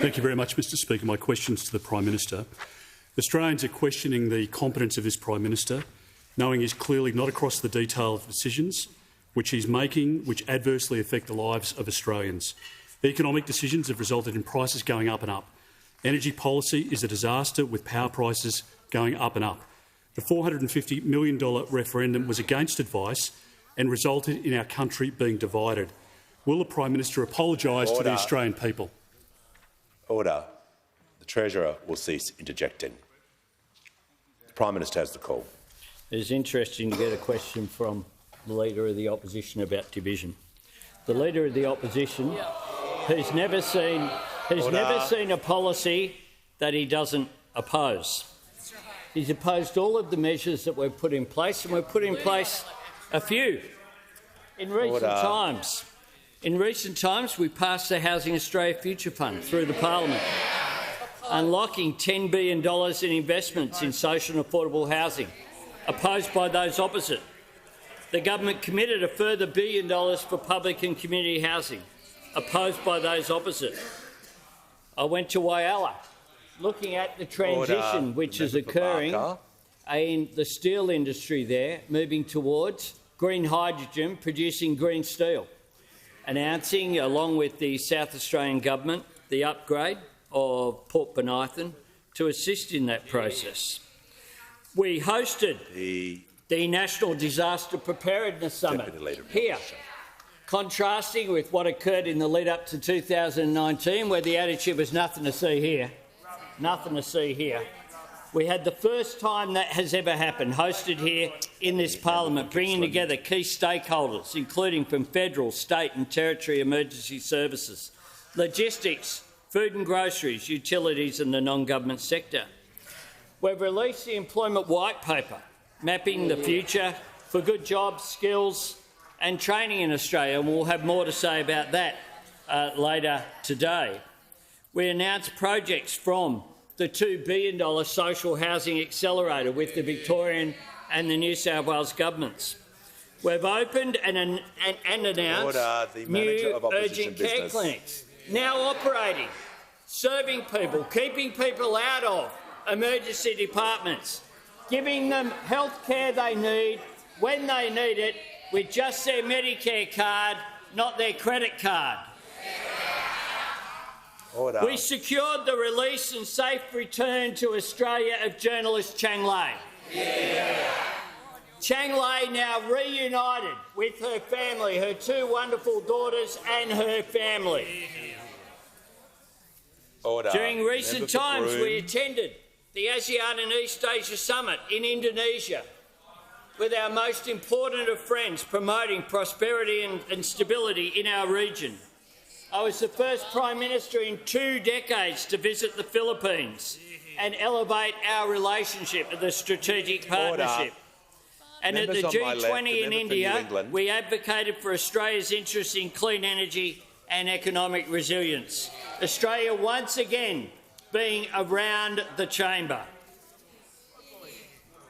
Thank you very much, Mr Speaker. My questions to the Prime Minister. Australians are questioning the competence of this Prime Minister, knowing he's clearly not across the detail of decisions which he's making which adversely affect the lives of Australians. Economic decisions have resulted in prices going up and up. Energy policy is a disaster with power prices going up and up. The $450 million referendum was against advice and resulted in our country being divided. Will the Prime Minister apologise to the Australian people? Order. The Treasurer will cease interjecting. The Prime Minister has the call. It is interesting to get a question from the Leader of the Opposition about division. The Leader of the Opposition who's never seen a policy that he doesn't oppose. He's opposed all of the measures that we've put in place, and we've put in place a few. In recent times, we passed the Housing Australia Future Fund through the Parliament, unlocking $10 billion in investments in social and affordable housing, opposed by those opposite. The government committed a further $1 billion for public and community housing, opposed by those opposite. I went to Whyalla, looking at the transition which is occurring in the steel industry there, moving towards green hydrogen, producing green steel, announcing, along with the South Australian Government, the upgrade of Port Bonython to assist in that process. We hosted the National Disaster Preparedness Summit here, contrasting with what occurred in the lead-up to 2019, where the attitude was nothing to see here. Nothing to see here. We had the first time that has ever happened, hosted here in this parliament, bringing together key stakeholders, including from federal, state and territory emergency services, logistics, food and groceries, utilities and the non-government sector. We've released the employment white paper, mapping the future for good jobs, skills and training in Australia, and we'll have more to say about that later today. We announced projects from the $2 billion social housing accelerator with the Victorian and the New South Wales governments. We've opened and announced new urgent care clinics, now operating, serving people, keeping people out of emergency departments, giving them health care they need when they need it with just their Medicare card, not their credit card. Order. We secured the release and safe return to Australia of journalist Chang Lei. Chang Lei now reunited with her family, her two wonderful daughters and her family. Order. During recent times, we attended the ASEAN and East Asia Summit in Indonesia with our most important of friends, promoting prosperity and stability in our region. I was the first Prime Minister in 2 decades to visit the Philippines and elevate our relationship of the strategic partnership. And at the G20 in India, we advocated for Australia's interests in clean energy and economic resilience. Australia once again being around the chamber.